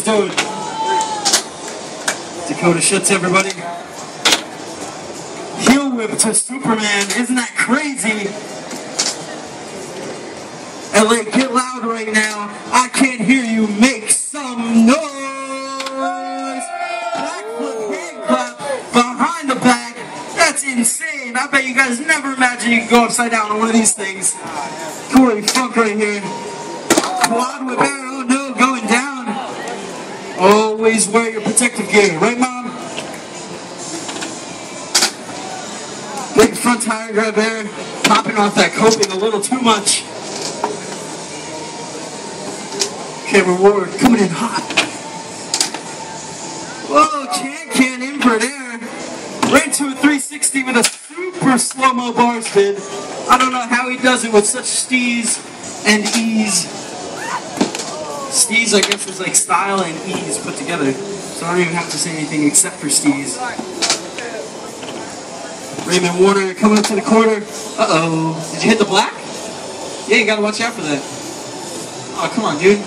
doing? Dakota Schutz, everybody. Heel whip to Superman. Isn't that crazy? LA, get loud right now. I can't hear you. Make some noise. Backflip hand clap behind the back. That's insane. I bet you guys never imagined you could go upside down on one of these things. Corey Funk right here. Quad whip arrow. No, going down. Always wear your protective gear. Right, Mom? Big front tire grab there. Popping off that coping a little too much. Cameron Ward coming in hot. Whoa, can in for there. Right to a 360 with a super slow-mo bar spin. I don't know how he does it with such steez and ease. Steez, I guess, is like style and ease put together. So I don't even have to say anything except for steez. Raymond Warner coming up to the corner. Uh-oh. Did you hit the black? Yeah, you gotta watch out for that. Oh, come on, dude.